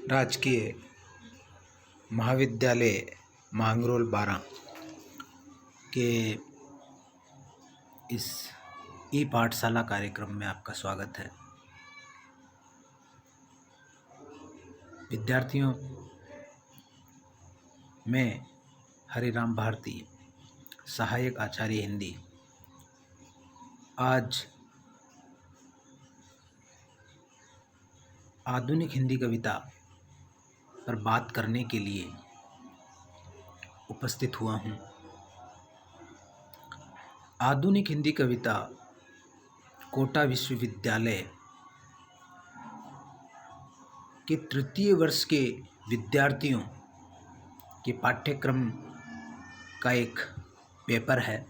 राजकीय महाविद्यालय मांगरोल 12 के इस ई पाठशाला कार्यक्रम में आपका स्वागत है। विद्यार्थियों, मैं हरिराम भारती, सहायक आचार्य हिंदी, आज आधुनिक हिंदी कविता पर बात करने के लिए उपस्थित हुआ हूँ। आधुनिक हिंदी कविता कोटा विश्वविद्यालय के तृतीय वर्ष के विद्यार्थियों के पाठ्यक्रम का एक पेपर है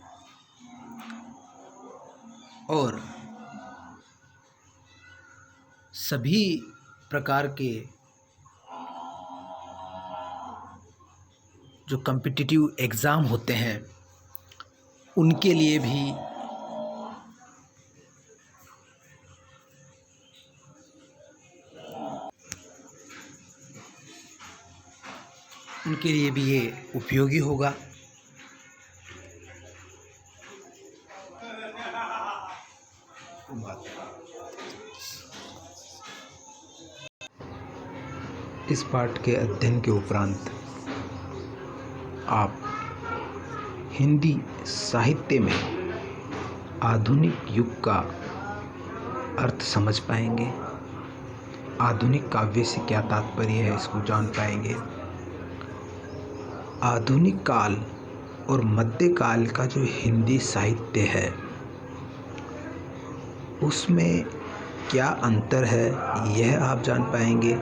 और सभी प्रकार के जो कॉम्पिटिटिव एग्ज़ाम होते हैं उनके लिए भी ये उपयोगी होगा। इस पाठ के अध्ययन के उपरांत आप हिंदी साहित्य में आधुनिक युग का अर्थ समझ पाएंगे। आधुनिक काव्य से क्या तात्पर्य है इसको जान पाएंगे। आधुनिक काल और मध्यकाल का जो हिंदी साहित्य है उसमें क्या अंतर है यह आप जान पाएंगे।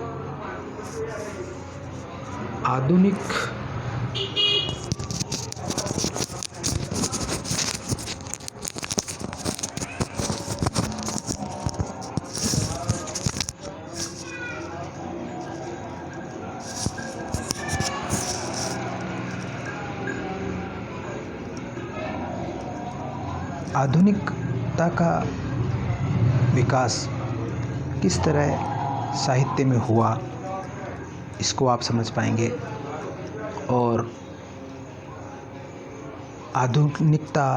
आधुनिकता का विकास किस तरह साहित्य में हुआ इसको आप समझ पाएंगे और आधुनिकता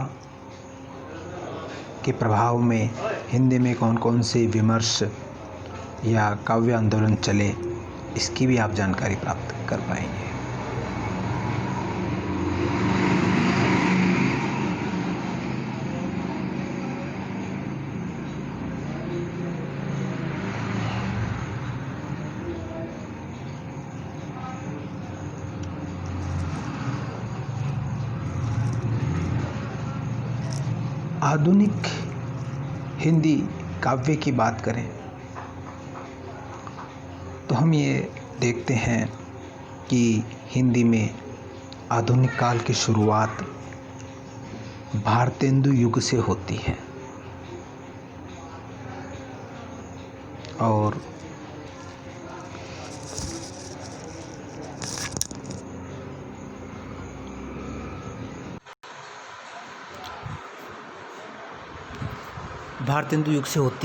के प्रभाव में हिंदी में कौन कौन से विमर्श या काव्य आंदोलन चले इसकी भी आप जानकारी प्राप्त कर पाएंगे। आधुनिक हिंदी काव्य की बात करें तो हम ये देखते हैं कि हिंदी में आधुनिक काल की शुरुआत भारतेंदु युग से होती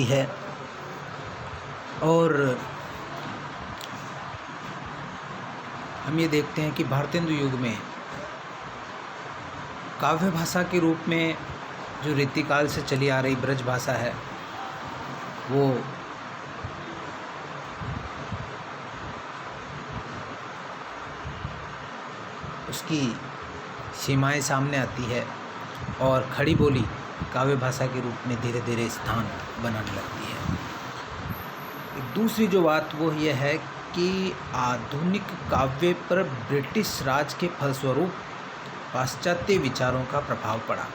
है और हम ये देखते हैं कि भारतेंदु युग में काव्य भाषा के रूप में जो रीतिकाल से चली आ रही ब्रज भाषा है वो उसकी सीमाएं सामने आती है और खड़ी बोली काव्य भाषा के रूप में धीरे धीरे स्थान बनाने लगती है। दूसरी जो बात वो ये है कि आधुनिक काव्य पर ब्रिटिश राज के फलस्वरूप पाश्चात्य विचारों का प्रभाव पड़ा।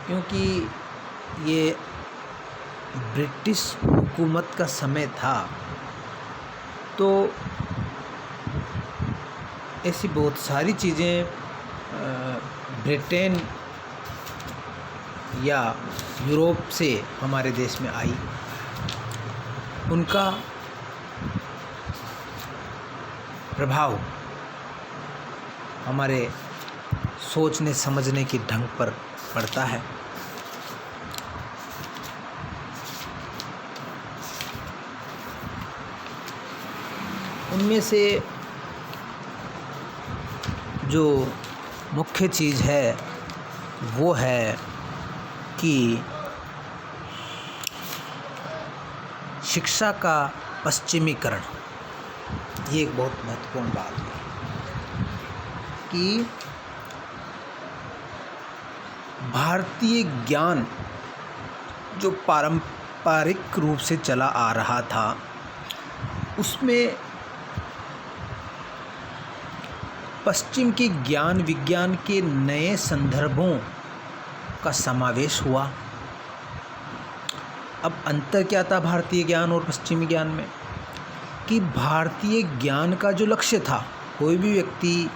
क्योंकि ये ब्रिटिश हुकूमत का समय था तो ऐसी बहुत सारी चीज़ें ब्रिटेन या यूरोप से हमारे देश में आई, उनका प्रभाव हमारे सोचने समझने के ढंग पर पड़ता है। उनमें से जो मुख्य चीज़ है वो है कि शिक्षा का पश्चिमीकरण। ये एक बहुत महत्वपूर्ण बात है कि भारतीय ज्ञान जो पारंपरिक रूप से चला आ रहा था उसमें पश्चिम के ज्ञान विज्ञान के नए संदर्भों का समावेश हुआ। अब अंतर क्या था भारतीय ज्ञान और पश्चिमी ज्ञान में कि भारतीय ज्ञान का जो लक्ष्य था, कोई भी व्यक्ति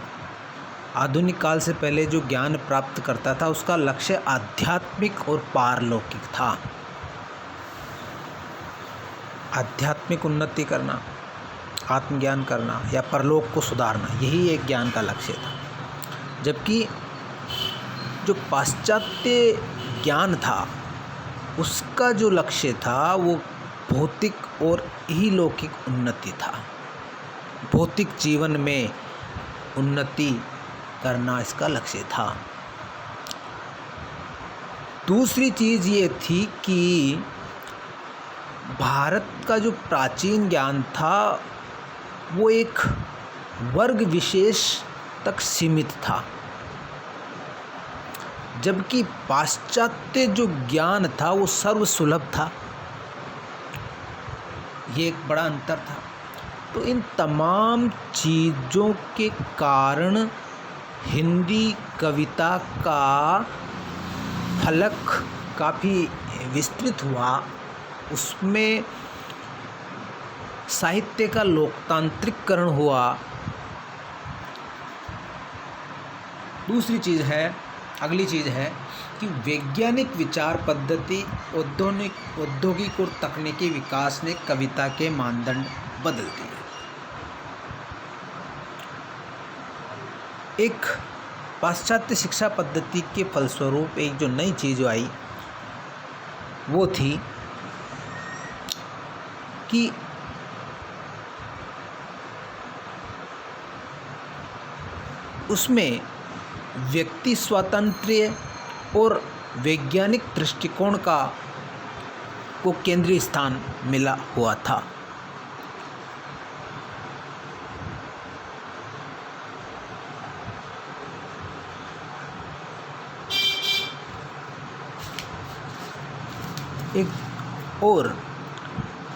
आधुनिक काल से पहले जो ज्ञान प्राप्त करता था उसका लक्ष्य आध्यात्मिक और पारलौकिक था। आध्यात्मिक उन्नति करना, आत्मज्ञान करना या परलोक को सुधारना, यही एक ज्ञान का लक्ष्य था। जबकि जो पाश्चात्य ज्ञान था उसका जो लक्ष्य था वो भौतिक और इहलौकिक उन्नति था। भौतिक जीवन में उन्नति करना इसका लक्ष्य था। दूसरी चीज़ ये थी कि भारत का जो प्राचीन ज्ञान था वो एक वर्ग विशेष तक सीमित था, जबकि पाश्चात्य जो ज्ञान था वो सर्वसुलभ था। ये एक बड़ा अंतर था। तो इन तमाम चीज़ों के कारण हिंदी कविता का फलक काफ़ी विस्तृत हुआ। उसमें साहित्य का लोकतांत्रिककरण हुआ। दूसरी चीज़ है, अगली चीज़ है कि वैज्ञानिक विचार पद्धति, औद्योगिक और तकनीकी विकास ने कविता के मानदंड बदल दिए। एक पाश्चात्य शिक्षा पद्धति के फलस्वरूप एक जो नई चीज़ आई वो थी कि उसमें व्यक्ति स्वातंत्र्य और वैज्ञानिक दृष्टिकोण को केंद्रीय स्थान मिला हुआ था।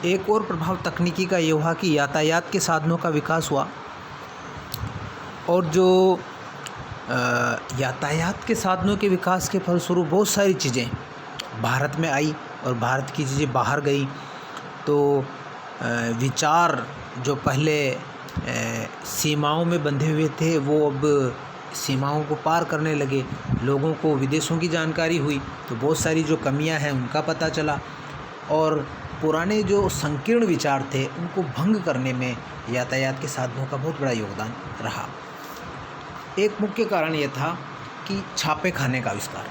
एक और प्रभाव तकनीकी का ये हुआ कि यातायात के साधनों का विकास हुआ। और जो यातायात के साधनों के विकास के फलस्वरूप बहुत सारी चीज़ें भारत में आई और भारत की चीज़ें बाहर गई। तो विचार जो पहले सीमाओं में बंधे हुए थे वो अब सीमाओं को पार करने लगे। लोगों को विदेशों की जानकारी हुई तो बहुत सारी जो कमियां हैं उनका पता चला। और पुराने जो संकीर्ण विचार थे उनको भंग करने में यातायात के साधनों का बहुत बड़ा योगदान रहा। एक मुख्य कारण ये था कि छापे खाने का आविष्कार,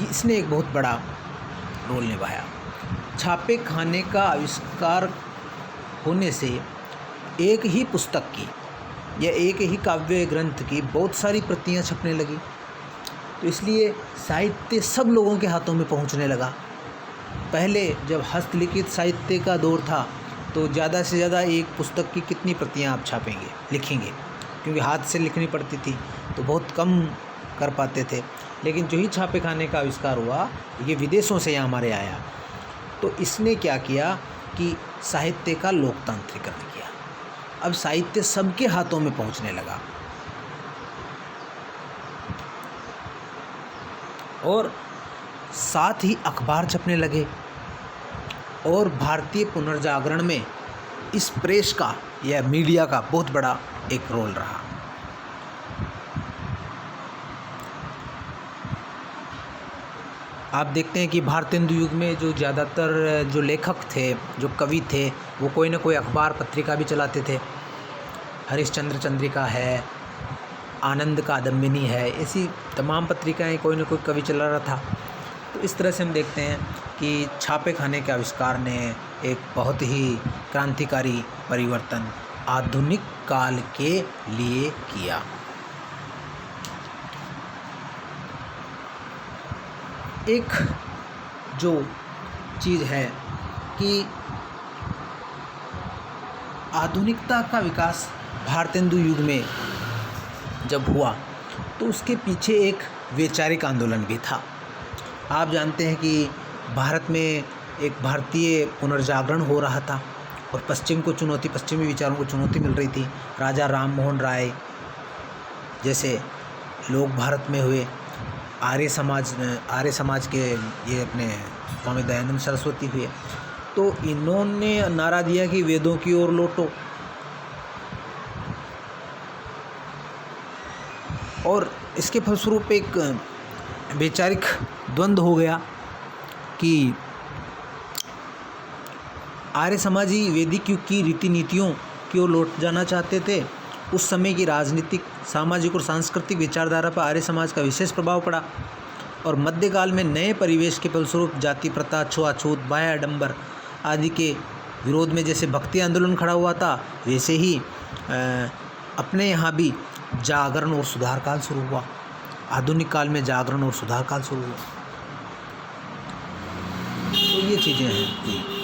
इसने एक बहुत बड़ा रोल निभाया। छापे खाने का आविष्कार होने से एक ही पुस्तक की या एक ही काव्य ग्रंथ की बहुत सारी प्रतियां छपने लगी। तो इसलिए साहित्य सब लोगों के हाथों में पहुंचने लगा। पहले जब हस्तलिखित साहित्य का दौर था तो ज़्यादा से ज़्यादा एक पुस्तक की कितनी प्रतियां आप छापेंगे, लिखेंगे, क्योंकि हाथ से लिखनी पड़ती थी तो बहुत कम कर पाते थे। लेकिन जो ही छापे खाने का आविष्कार हुआ ये विदेशों से यहाँ हमारे आया, तो इसने क्या किया कि साहित्य का लोकतांत्रिकरण किया। अब साहित्य सबके हाथों में पहुँचने लगा और साथ ही अखबार छपने लगे। और भारतीय पुनर्जागरण में इस प्रेस का या मीडिया का बहुत बड़ा एक रोल रहा। आप देखते हैं कि भारतेंदु युग में जो ज़्यादातर जो लेखक थे, जो कवि थे, वो कोई ना कोई अखबार पत्रिका भी चलाते थे। हरिश्चंद्र चंद्रिका है, आनंद कादम्बिनी है, ऐसी तमाम पत्रिकाएं कोई ना कोई कवि चला रहा था। तो तो इस तरह से हम देखते हैं कि छापे खाने के आविष्कार ने एक बहुत ही क्रांतिकारी परिवर्तन आधुनिक काल के लिए किया। एक जो चीज़ है कि आधुनिकता का विकास भारतेंदु युग में जब हुआ तो उसके पीछे एक वैचारिक आंदोलन भी था। आप जानते हैं कि भारत में एक भारतीय पुनर्जागरण हो रहा था और पश्चिमी विचारों को चुनौती मिल रही थी। राजा राम मोहन राय जैसे लोग भारत में हुए, आर्य समाज के ये अपने स्वामी दयानंद सरस्वती हुए, तो इन्होंने नारा दिया कि वेदों की ओर लौटो। और इसके फलस्वरूप एक वैचारिक द्वंद्व हो गया कि आर्य समाजी वैदिक युग की रीति नीतियों की ओर लौट जाना चाहते थे। उस समय की राजनीतिक, सामाजिक और सांस्कृतिक विचारधारा पर आर्य समाज का विशेष प्रभाव पड़ा और मध्यकाल में नए परिवेश के फलस्वरूप जाति प्रथा, छुआछूत, बाह्य आडंबर आदि के विरोध में जैसे भक्ति आंदोलन खड़ा हुआ था, वैसे ही अपने यहाँ भी जागरण और सुधार काल शुरू हुआ। आधुनिक काल में जागरण और सुधार काल शुरू हुआ। तो ये चीज़ें हैं।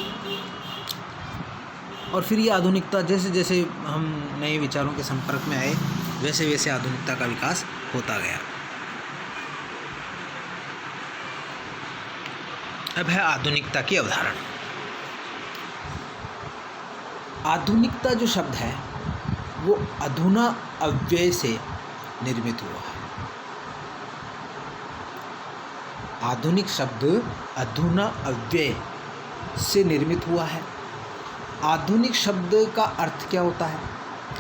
और फिर ये आधुनिकता जैसे जैसे हम नए विचारों के संपर्क में आए, वैसे वैसे आधुनिकता का विकास होता गया। अब है आधुनिकता की अवधारणा। आधुनिकता जो शब्द है वो अधुना अव्यय से निर्मित हुआ है। आधुनिक शब्द अधुना अव्यय से निर्मित हुआ है। आधुनिक शब्द का अर्थ क्या होता है?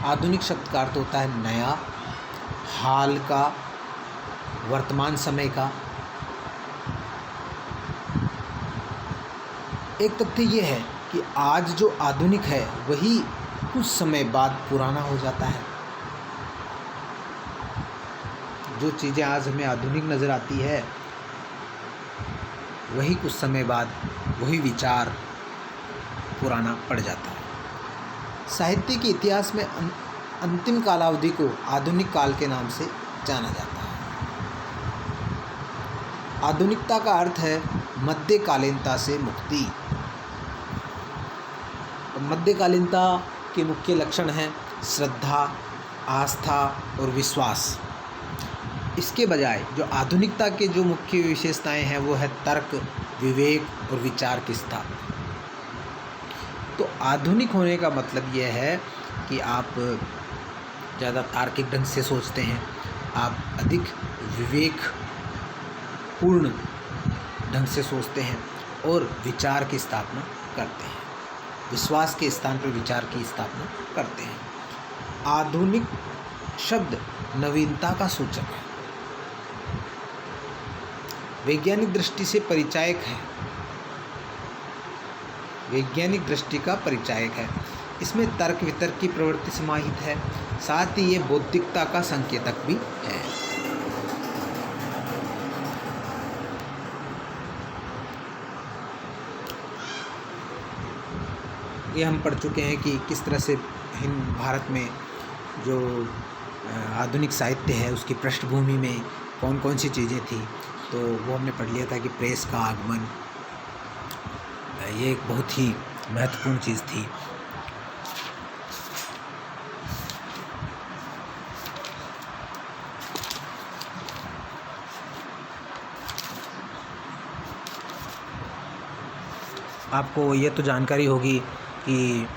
आधुनिक शब्द का अर्थ होता है नया, हाल का, वर्तमान समय का। एक तथ्य ये है कि आज जो आधुनिक है वही कुछ समय बाद पुराना हो जाता है। जो चीज़ें आज हमें आधुनिक नज़र आती है वही कुछ समय बाद वही विचार पुराना पड़ जाता है। साहित्य के इतिहास में अंतिम कालावधि को आधुनिक काल के नाम से जाना जाता है। आधुनिकता का अर्थ है मध्यकालीनता से मुक्ति। मध्यकालीनता के मुख्य लक्षण हैं श्रद्धा, आस्था और विश्वास। इसके बजाय जो आधुनिकता के जो मुख्य विशेषताएं हैं वो है तर्क, विवेक और विचार की स्थापना। तो आधुनिक होने का मतलब यह है कि आप ज़्यादा तार्किक ढंग से सोचते हैं, आप अधिक विवेकपूर्ण ढंग से सोचते हैं और विचार की स्थापना करते हैं। विश्वास के स्थान पर विचार की स्थापना करते हैं। आधुनिक शब्द नवीनता का सूचक है, वैज्ञानिक दृष्टि से परिचायक है, वैज्ञानिक दृष्टि का परिचायक है। इसमें तर्क वितर्क की प्रवृत्ति समाहित है, साथ ही ये बौद्धिकता का संकेतक भी है। ये हम पढ़ चुके हैं कि किस तरह से भारत में जो आधुनिक साहित्य है उसकी पृष्ठभूमि में कौन कौन सी चीज़ें थी। तो वो हमने पढ़ लिया था कि प्रेस का आगमन ये एक बहुत ही महत्वपूर्ण चीज़ थी। आपको ये तो जानकारी होगी कि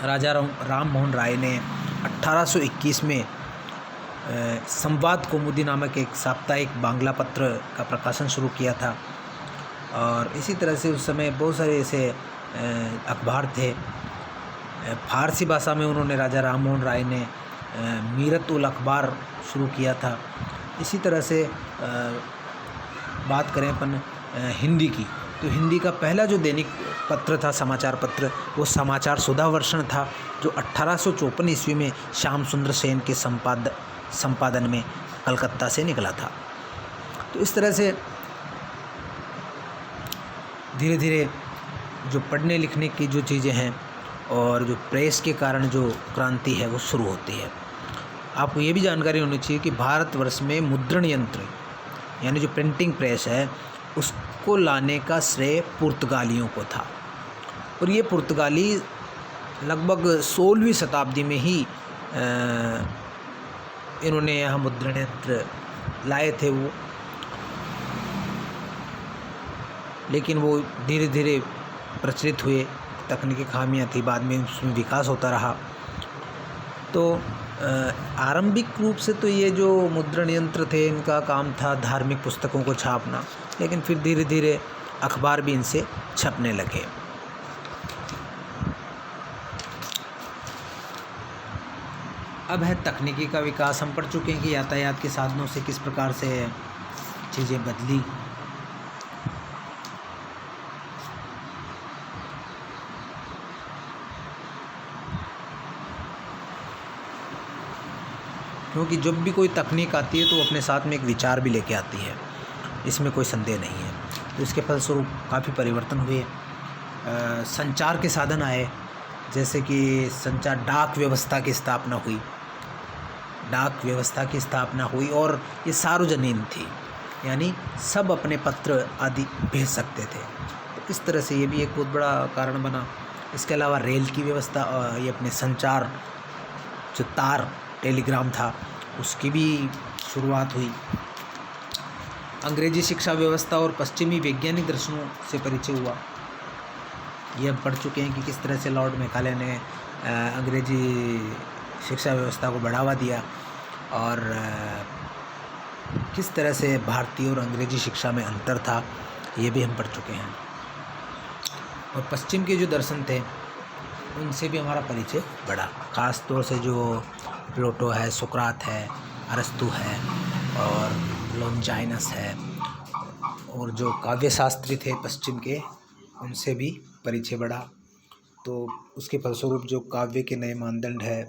राजा राम मोहन राय ने 1821 में संवाद कौमुदी नामक एक साप्ताहिक बांग्ला पत्र का प्रकाशन शुरू किया था। और इसी तरह से उस समय बहुत सारे ऐसे अखबार थे। फारसी भाषा में उन्होंने राजा राम मोहन राय ने मीरत उल अखबार शुरू किया था। इसी तरह से बात करें अपन हिंदी की, तो हिंदी का पहला जो दैनिक पत्र था, समाचार पत्र, वो समाचार सुधावर्षण था, जो 1854 ईस्वी में श्याम सुंदर सेन के संपादन में कलकत्ता से निकला था। तो इस तरह से धीरे धीरे जो पढ़ने लिखने की जो चीज़ें हैं और जो प्रेस के कारण जो क्रांति है वो शुरू होती है। आपको ये भी जानकारी होनी चाहिए कि भारतवर्ष में मुद्रण यंत्र यानी जो प्रिंटिंग प्रेस है उसको लाने का श्रेय पुर्तगालियों को था, और ये पुर्तगाली लगभग 16वीं शताब्दी में ही इन्होंने यहाँ मुद्रण यंत्र लाए थे वो, लेकिन वो धीरे धीरे प्रचलित हुए, तकनीकी खामियां थी, बाद में उसमें विकास होता रहा। तो आरंभिक रूप से तो ये जो मुद्रण यंत्र थे इनका काम था धार्मिक पुस्तकों को छापना, लेकिन फिर धीरे धीरे अखबार भी इनसे छपने लगे। अब है तकनीकी का विकास। हम पढ़ चुके हैं कि यातायात के साधनों से किस प्रकार से चीज़ें बदली। क्योंकि जब भी कोई तकनीक आती है तो वो अपने साथ में एक विचार भी लेके आती है, इसमें कोई संदेह नहीं है। तो इसके फलस्वरूप काफ़ी परिवर्तन हुए। संचार के साधन आए, जैसे कि संचार डाक व्यवस्था की स्थापना हुई, और ये सार्वजनीन थी, यानी सब अपने पत्र आदि भेज सकते थे। तो इस तरह से ये भी एक बहुत बड़ा कारण बना। इसके अलावा रेल की व्यवस्था, ये अपने संचार जो तार टेलीग्राम था उसकी भी शुरुआत हुई। अंग्रेजी शिक्षा व्यवस्था और पश्चिमी वैज्ञानिक दर्शनों से परिचय हुआ। ये हम पढ़ चुके हैं कि किस तरह से लॉर्ड मैकाले ने अंग्रेजी शिक्षा व्यवस्था को बढ़ावा दिया और किस तरह से भारतीय और अंग्रेजी शिक्षा में अंतर था, ये भी हम पढ़ चुके हैं। और पश्चिम के जो दर्शन थे उनसे भी हमारा परिचय बढ़ा, ख़ास तौर से जो प्लेटो है, सुकरात है, अरस्तु है और लॉन्जाइनस है, और जो काव्य शास्त्री थे पश्चिम के उनसे भी परिचय बढ़ा। तो उसके फलस्वरूप जो काव्य के नए मानदंड है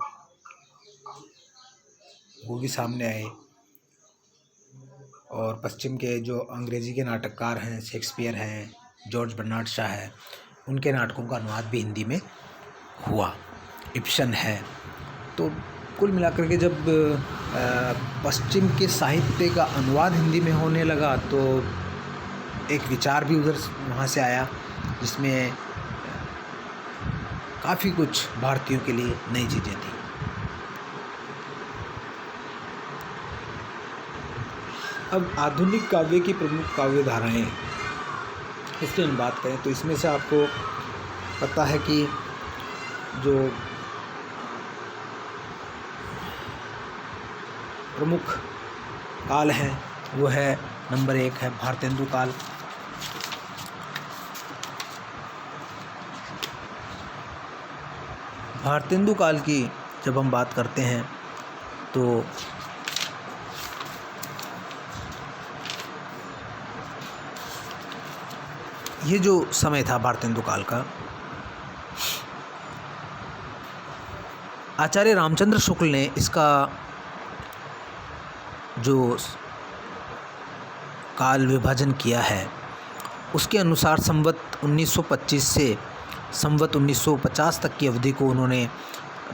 वो भी सामने आए, और पश्चिम के जो अंग्रेज़ी के नाटककार हैं, शेक्सपियर हैं, जॉर्ज बर्नार्ड शॉ है, उनके नाटकों का अनुवाद भी हिंदी में हुआ। इब्सन है। तो कुल मिलाकर के जब पश्चिम के साहित्य का अनुवाद हिंदी में होने लगा तो एक विचार भी उधर वहाँ से आया, जिसमें काफ़ी कुछ भारतीयों के लिए नई चीज़ें थी। अब आधुनिक काव्य की प्रमुख काव्य धाराएँ, इसकी हम बात करें तो इसमें से आपको पता है कि जो प्रमुख काल है वो है, नंबर 1 है भारतेंदु काल। भारतेंदु काल की जब हम बात करते हैं तो ये जो समय था भारतेंदु काल का, आचार्य रामचंद्र शुक्ल ने इसका जो काल विभाजन किया है उसके अनुसार संवत 1925 से संवत 1950 तक की अवधि को उन्होंने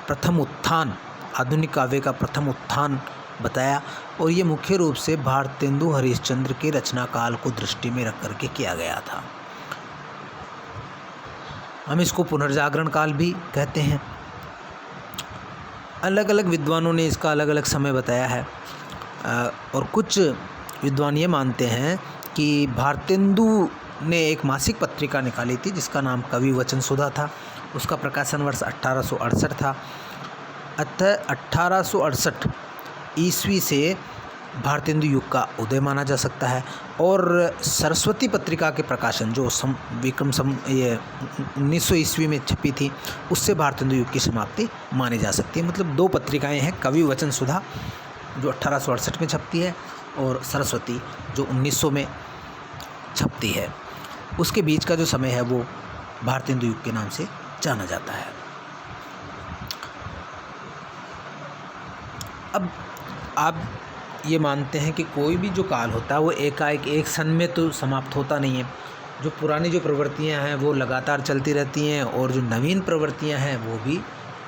प्रथम उत्थान, आधुनिक काव्य का प्रथम उत्थान बताया, और ये मुख्य रूप से भारतेंदु हरिश्चंद्र के रचना काल को दृष्टि में रख करके किया गया था। हम इसको पुनर्जागरण काल भी कहते हैं। अलग अलग विद्वानों ने इसका अलग अलग समय बताया है, और कुछ विद्वान ये मानते हैं कि भारतेंदु ने एक मासिक पत्रिका निकाली थी जिसका नाम कवि वचन सुधा था। उसका प्रकाशन वर्ष 1868 था। अतः 1868 ईस्वी से भारतेंदु युग का उदय माना जा सकता है, और सरस्वती पत्रिका के प्रकाशन जो ये 1900 ईस्वी में छपी थी उससे भारतेंदु युग की समाप्ति मानी जा सकती है। मतलब 2 पत्रिकाएं हैं, कवि वचन सुधा जो 1868 में छपती है और सरस्वती जो 1900 में छपती है। उसके बीच का जो समय है वो भारतेंदु युग के नाम से जाना जाता है। अब आप ये मानते हैं कि कोई भी जो काल होता है वो एकाएक एक सन में तो समाप्त होता नहीं है, जो पुरानी जो प्रवृत्तियां हैं वो लगातार चलती रहती हैं और जो नवीन प्रवृत्तियां हैं वो भी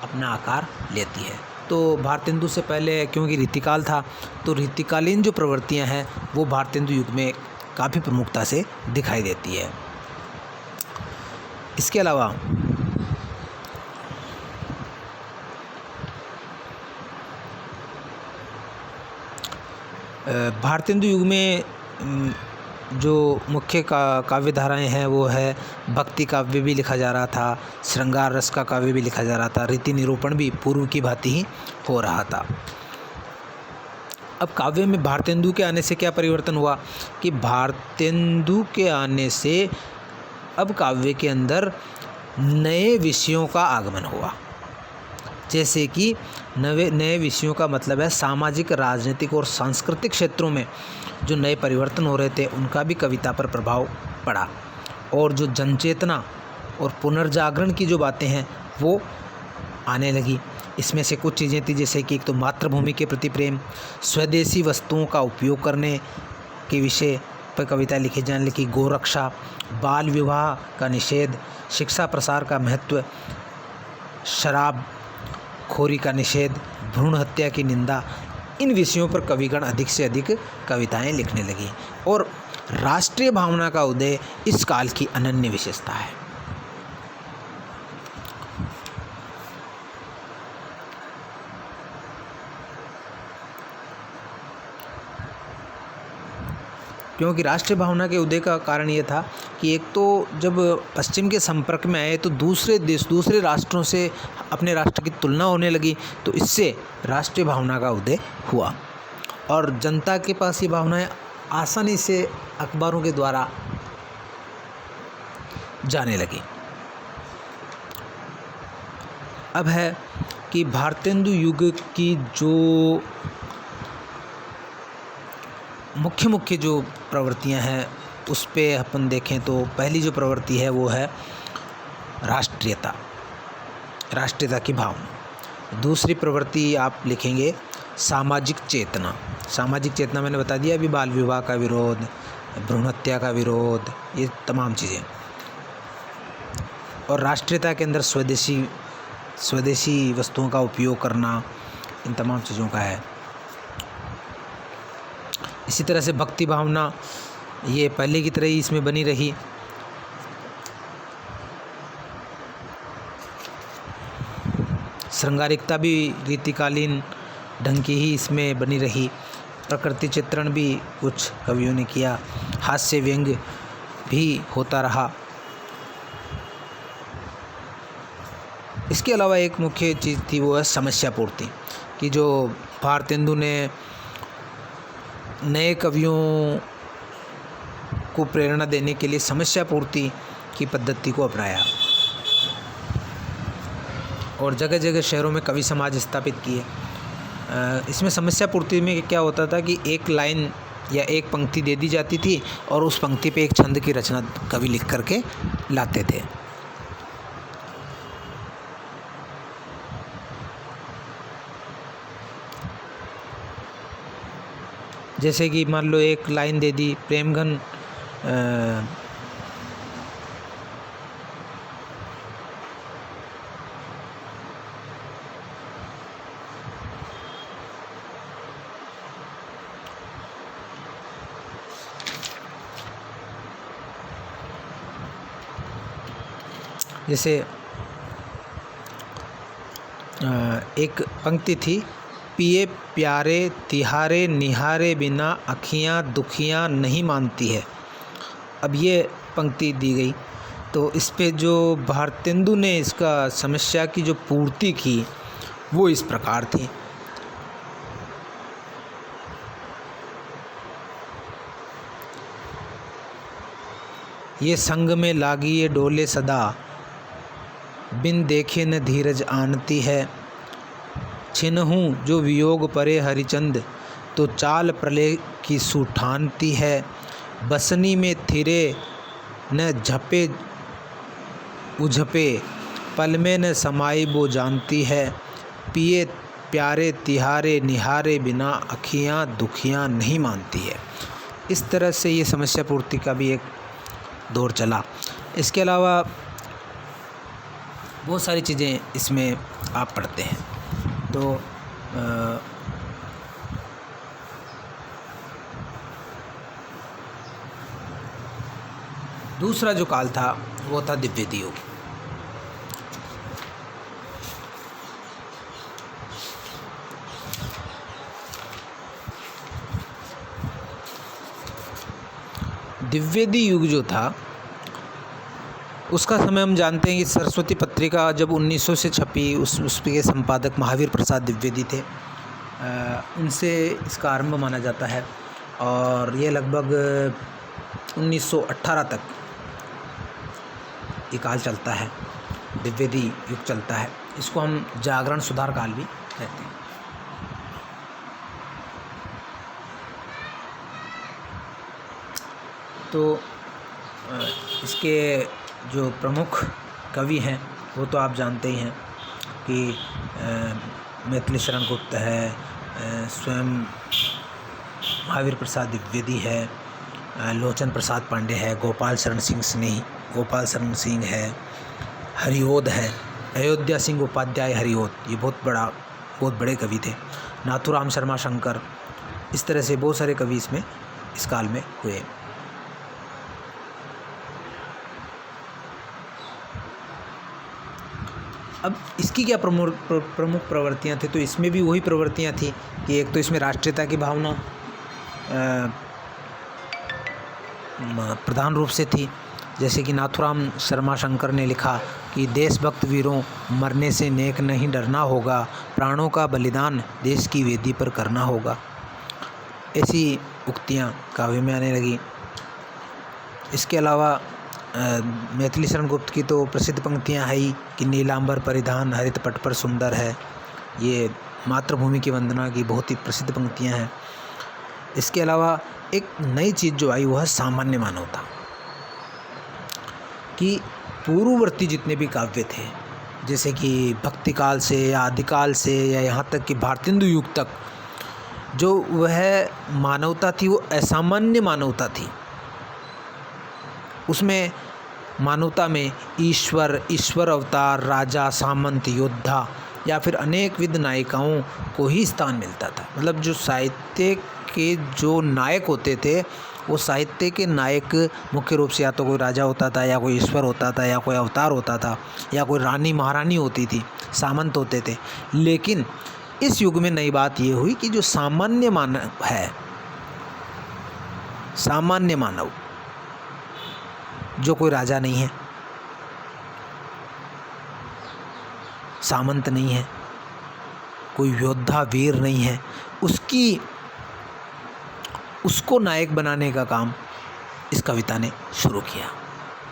अपना आकार लेती है। तो भारतेंदु से पहले क्योंकि रीतिकाल था, तो रीतिकालीन जो प्रवृत्तियां हैं वो भारतेंदु युग में काफ़ी प्रमुखता से दिखाई देती है। इसके अलावा भारतेंदु युग में जो मुख्य काव्य धाराएँ हैं वो है भक्ति काव्य भी लिखा जा रहा था, श्रृंगार रस का काव्य भी लिखा जा रहा था, रीति निरूपण भी पूर्व की भांति ही हो रहा था। अब काव्य में भारतेंदु के आने से क्या परिवर्तन हुआ कि भारतेंदु के आने से अब काव्य के अंदर नए विषयों का आगमन हुआ। जैसे कि नए विषयों का मतलब है सामाजिक, राजनीतिक और सांस्कृतिक क्षेत्रों में जो नए परिवर्तन हो रहे थे उनका भी कविता पर प्रभाव पड़ा, और जो जनचेतना और पुनर्जागरण की जो बातें हैं वो आने लगी। इसमें से कुछ चीज़ें थी जैसे कि एक तो मातृभूमि के प्रति प्रेम, स्वदेशी वस्तुओं का उपयोग करने के विषय पर कविता लिखी जाने लगी, गोरक्षा, बाल विवाह का निषेध, शिक्षा प्रसार का महत्व, शराब खोरी का निषेध, भ्रूण हत्या की निंदा। इन विषयों पर कविगण अधिक से अधिक कविताएं लिखने लगी और राष्ट्रीय भावना का उदय इस काल की अनन्य विशेषता है। क्योंकि राष्ट्रीय भावना के उदय का कारण ये था कि एक तो जब पश्चिम के संपर्क में आए तो दूसरे राष्ट्रों से अपने राष्ट्र की तुलना होने लगी, तो इससे राष्ट्रीय भावना का उदय हुआ और जनता के पास ये भावनाएं आसानी से अखबारों के द्वारा जाने लगी। अब है कि भारतेंदु युग की जो मुख्य जो प्रवृत्तियां हैं उस पे अपन देखें तो पहली जो प्रवृत्ति है वो है राष्ट्रीयता की भावना। दूसरी प्रवृत्ति आप लिखेंगे सामाजिक चेतना। सामाजिक चेतना मैंने बता दिया अभी, बाल विवाह का विरोध, भ्रूण हत्या का विरोध, ये तमाम चीज़ें। और राष्ट्रीयता के अंदर स्वदेशी वस्तुओं का उपयोग करना, इन तमाम चीज़ों का है। इसी तरह से भक्ति भावना ये पहले की तरह ही इसमें बनी रही। श्रृंगारिकता भी रीतिकालीन ढंग की ही इसमें बनी रही। प्रकृति चित्रण भी कुछ कवियों ने किया, हास्य व्यंग्य भी होता रहा। इसके अलावा एक मुख्य चीज़ थी वो है समस्या पूर्ति, कि जो भारतेंदु ने नए कवियों को प्रेरणा देने के लिए समस्या पूर्ति की पद्धति को अपनाया और जगह जगह शहरों में कवि समाज स्थापित किए। इसमें समस्या पूर्ति में क्या होता था कि एक लाइन या एक पंक्ति दे दी जाती थी और उस पंक्ति पे एक छंद की रचना कवि लिख करके लाते थे। जैसे कि मान लो एक लाइन दे दी, प्रेमघन जैसे एक पंक्ति थी, पिए प्यारे तिहारे निहारे बिना अखियाँ दुखियाँ नहीं मानती है। अब ये पंक्ति दी गई तो इस पे जो भारतेंदु ने इसका समस्या की जो पूर्ति की वो इस प्रकार थी। ये संग में लागी ये डोले सदा, बिन देखे न धीरज आनती है। छिनहूँ जो वियोग परे हरिचंद, तो चाल प्रलय की सुठानती है। बसनी में थिरे न झपे उझपे, पल में न समाई वो जानती है। पिए प्यारे तिहारे निहारे बिना अखियाँ दुखियाँ नहीं मानती है। इस तरह से ये समस्या पूर्ति का भी एक दौर चला। इसके अलावा बहुत सारी चीज़ें इसमें आप पढ़ते हैं। तो दूसरा जो काल था वो था द्विवेदी युग। द्विवेदी युग जो था उसका समय हम जानते हैं कि सरस्वती पत्रिका जब 1900 से छपी, उसके संपादक महावीर प्रसाद द्विवेदी थे। उनसे इसका आरंभ माना जाता है और ये लगभग 1918 तक ये काल चलता है, द्विवेदी युग चलता है। इसको हम जागरण सुधार काल भी कहते हैं। तो इसके जो प्रमुख कवि हैं वो तो आप जानते ही हैं कि मैथिली शरण गुप्त है, स्वयं महावीर प्रसाद द्विवेदी है, लोचन प्रसाद पांडे है, गोपाल शरण सिंह है, हरिओद है, अयोध्या सिंह उपाध्याय हरिओद, ये बहुत बड़े कवि थे, नाथुराम शर्मा शंकर। इस तरह से बहुत सारे कवि इसमें इस काल में हुए। अब इसकी क्या प्रमुख प्रवृत्तियाँ थी? तो इसमें भी वही प्रवृत्तियाँ थी कि एक तो इसमें राष्ट्रीयता की भावना प्रधान रूप से थी। जैसे कि नाथुराम शर्मा शंकर ने लिखा कि देशभक्त वीरों, मरने से नेक नहीं डरना होगा, प्राणों का बलिदान देश की वेदी पर करना होगा। ऐसी उक्तियाँ काव्य में आने लगी। इसके अलावा मैथिली शरण गुप्त की तो प्रसिद्ध पंक्तियाँ हैं ही कि नीलांबर परिधान हरित पट पर सुंदर है। ये मातृभूमि की वंदना की बहुत ही प्रसिद्ध पंक्तियाँ हैं। इसके अलावा एक नई चीज़ जो आई वो है सामान्य मानवता, कि पूर्ववर्ती जितने भी काव्य थे, जैसे कि भक्ति काल से या आदिकाल से या यहाँ तक कि भारतेंदु युग तक, जो वह मानवता थी वो असामान्य मानवता थी। उसमें मानवता में ईश्वर अवतार, राजा, सामंत, योद्धा या फिर अनेक विध नायिकाओं को ही स्थान मिलता था। मतलब जो साहित्य के जो नायक होते थे वो साहित्य के नायक मुख्य रूप से या तो कोई राजा होता था, या कोई ईश्वर होता था, या कोई अवतार होता था, या कोई रानी महारानी होती थी, सामंत होते थे। लेकिन इस युग में नई बात ये हुई कि जो सामान्य मानव है, सामान्य मानव जो कोई राजा नहीं है, सामंत नहीं है, कोई योद्धा वीर नहीं है, उसको नायक बनाने का काम इस कविता ने शुरू किया।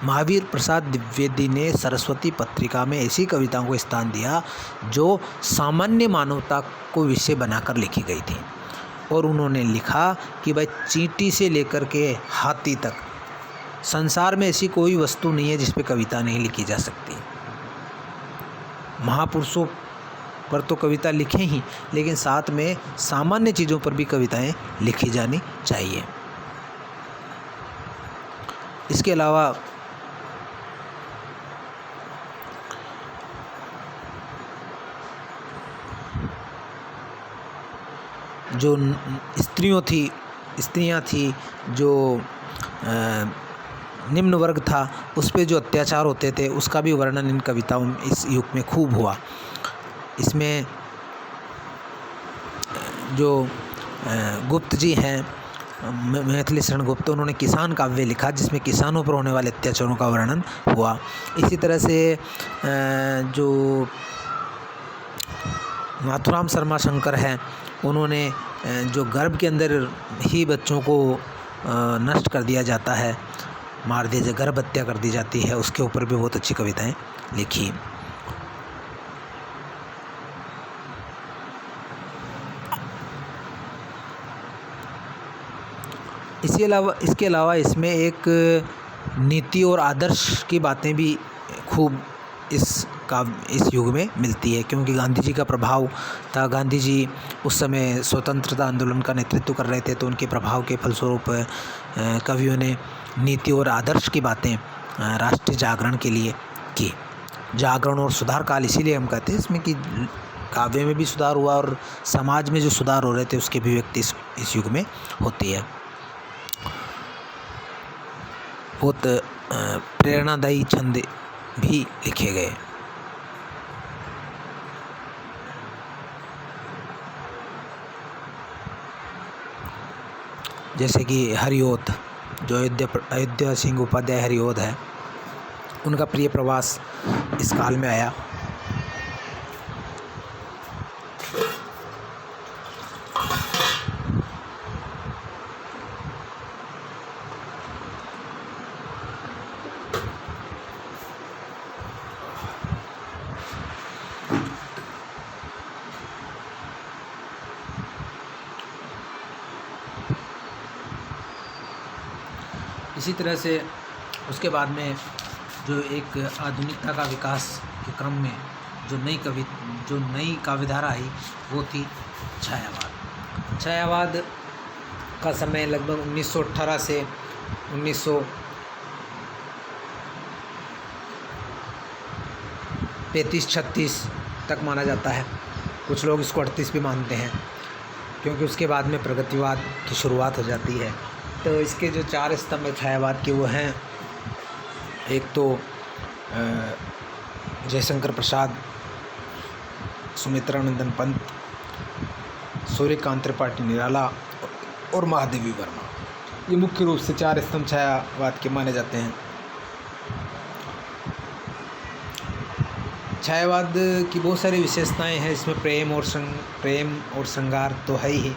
महावीर प्रसाद द्विवेदी ने सरस्वती पत्रिका में ऐसी कविताओं को स्थान दिया जो सामान्य मानवता को विषय बनाकर लिखी गई थी। और उन्होंने लिखा कि भाई चींटी से लेकर के हाथी तक संसार में ऐसी कोई वस्तु नहीं है जिस पे कविता नहीं लिखी जा सकती। महापुरुषों पर तो कविता लिखें ही, लेकिन साथ में सामान्य चीज़ों पर भी कविताएं लिखी जानी चाहिए। इसके अलावा जो स्त्रियां थी, जो निम्न वर्ग था, उस पे जो अत्याचार होते थे उसका भी वर्णन इन कविताओं इस युग में खूब हुआ। इसमें जो गुप्त जी हैं, मैथिली शरण गुप्त, उन्होंने किसान काव्य लिखा जिसमें किसानों पर होने वाले अत्याचारों का वर्णन हुआ। इसी तरह से जो नाथुराम शर्मा शंकर हैं, उन्होंने जो गर्भ के अंदर ही बच्चों को नष्ट कर दिया जाता है, मार दिया, गर्भ हत्या कर दी जाती है, उसके ऊपर भी बहुत अच्छी कविताएं लिखी। इसके अलावा इसमें एक नीति और आदर्श की बातें भी खूब इस युग में मिलती है, क्योंकि गांधी जी का प्रभाव था। गांधी जी उस समय स्वतंत्रता आंदोलन का नेतृत्व कर रहे थे, तो उनके प्रभाव के फलस्वरूप कवियों ने नीति और आदर्श की बातें राष्ट्रीय जागरण के लिए की। जागरण और सुधार काल इसीलिए हम कहते हैं इसमें कि काव्य में भी सुधार हुआ और समाज में जो सुधार हो रहे थे उसकी अभिव्यक्ति इस युग में होती है। बहुत प्रेरणादायी छंद भी लिखे गए। जैसे कि हरिओद, जो अयोध्या सिंह उपाध्याय हरिओद है, उनका प्रिय प्रवास इस काल में आया। इसी तरह से उसके बाद में जो एक आधुनिकता का विकास के क्रम में जो नई काव्यधारा आई वो थी छायावाद। छायावाद का समय लगभग 1918 से 1935-36 तक माना जाता है। कुछ लोग इसको 38 भी मानते हैं, क्योंकि उसके बाद में प्रगतिवाद की शुरुआत हो जाती है। तो इसके जो 4 स्तंभ है छायावाद के वो हैं, एक तो जयशंकर प्रसाद, सुमित्रानंदन पंत, सूर्यकांत त्रिपाठी निराला और महादेवी वर्मा। ये मुख्य रूप से 4 स्तंभ छायावाद के माने जाते हैं। छायावाद की बहुत सारी विशेषताएं हैं। इसमें प्रेम और श्रृंगार तो है ही।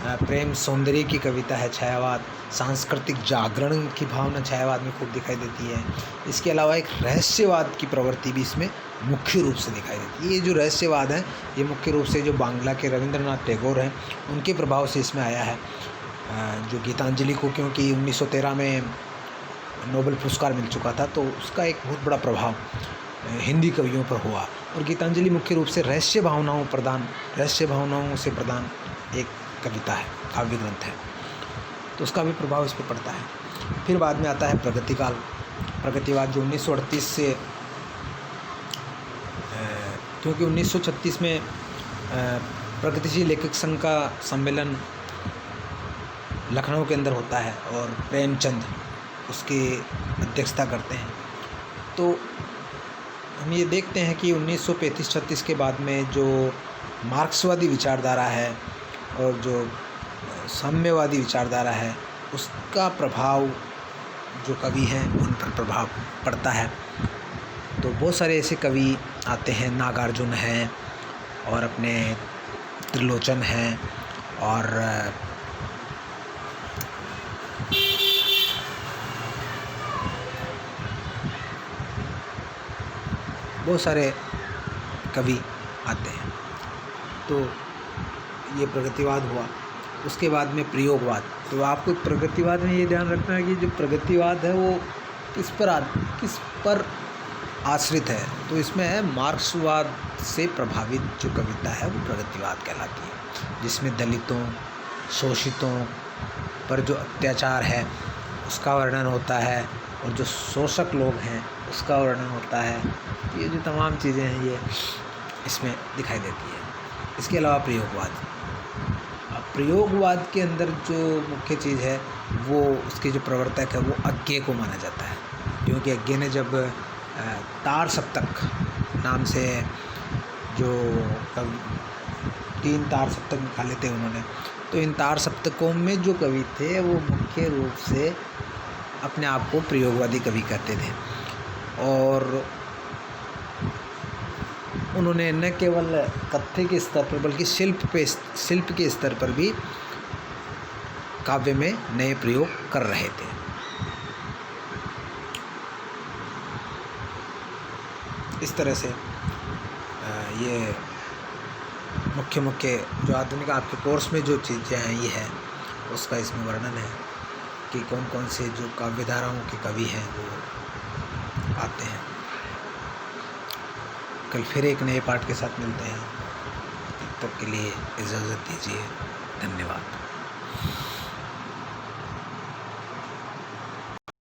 प्रेम सौंदर्य की कविता है छायावाद। सांस्कृतिक जागरण की भावना छायावाद में खूब दिखाई देती है। इसके अलावा एक रहस्यवाद की प्रवृत्ति भी इसमें मुख्य रूप से दिखाई देती है। ये जो रहस्यवाद है ये मुख्य रूप से जो बांग्ला के रविंद्रनाथ टैगोर हैं उनके प्रभाव से इसमें आया है। जो गीतांजलि को क्योंकि 1913 में नोबेल पुरस्कार मिल चुका था, तो उसका एक बहुत बड़ा प्रभाव हिंदी कवियों पर हुआ। और गीतांजलि मुख्य रूप से रहस्य भावनाओं से प्रधान एक कविता है, काव्य ग्रंथ है, तो उसका भी प्रभाव इस पर पड़ता है। फिर बाद में आता है प्रगतिकाल, प्रगतिवाद, जो 1938 से क्योंकि 1936 में प्रगतिशील लेखक संघ का सम्मेलन लखनऊ के अंदर होता है और प्रेमचंद उसकी अध्यक्षता करते हैं। तो हम ये देखते हैं कि 1935-36 के बाद में जो मार्क्सवादी विचारधारा है और जो साम्यवादी विचारधारा है उसका प्रभाव जो कवि हैं उन पर प्रभाव पड़ता है। तो बहुत सारे ऐसे कवि आते हैं, नागार्जुन हैं और अपने त्रिलोचन हैं और बहुत सारे कवि आते हैं। तो ये प्रगतिवाद हुआ। उसके बाद में प्रयोगवाद। तो आपको प्रगतिवाद में ये ध्यान रखना है कि जो प्रगतिवाद है वो किस पर आश्रित है। तो इसमें है मार्क्सवाद से प्रभावित जो कविता है वो प्रगतिवाद कहलाती है, जिसमें दलितों, शोषितों पर जो अत्याचार है उसका वर्णन होता है और जो शोषक लोग हैं उसका वर्णन होता है। ये जो तमाम चीज़ें हैं ये इसमें दिखाई देती है। इसके अलावा प्रयोगवाद के अंदर जो मुख्य चीज़ है वो उसके जो प्रवर्तक है वो अज्ञे को माना जाता है, क्योंकि अज्ञे ने जब तार सप्तक नाम से जो 3 तार सप्तक निकाले थे उन्होंने, तो इन तार सप्तकों में जो कवि थे वो मुख्य रूप से अपने आप को प्रयोगवादी कवि कहते थे। और उन्होंने न केवल कथ्य के स्तर पर बल्कि शिल्प के स्तर पर भी काव्य में नए प्रयोग कर रहे थे। इस तरह से ये मुख्य जो आधुनिक आपके कोर्स में जो चीज़ें हैं ये है उसका इसमें वर्णन है कि कौन कौन से जो काव्यधाराओं के कवि हैं वो आते हैं। कल फिर एक नए पाठ के साथ मिलते हैं। तब तक के लिए इजाज़त दीजिए। धन्यवाद।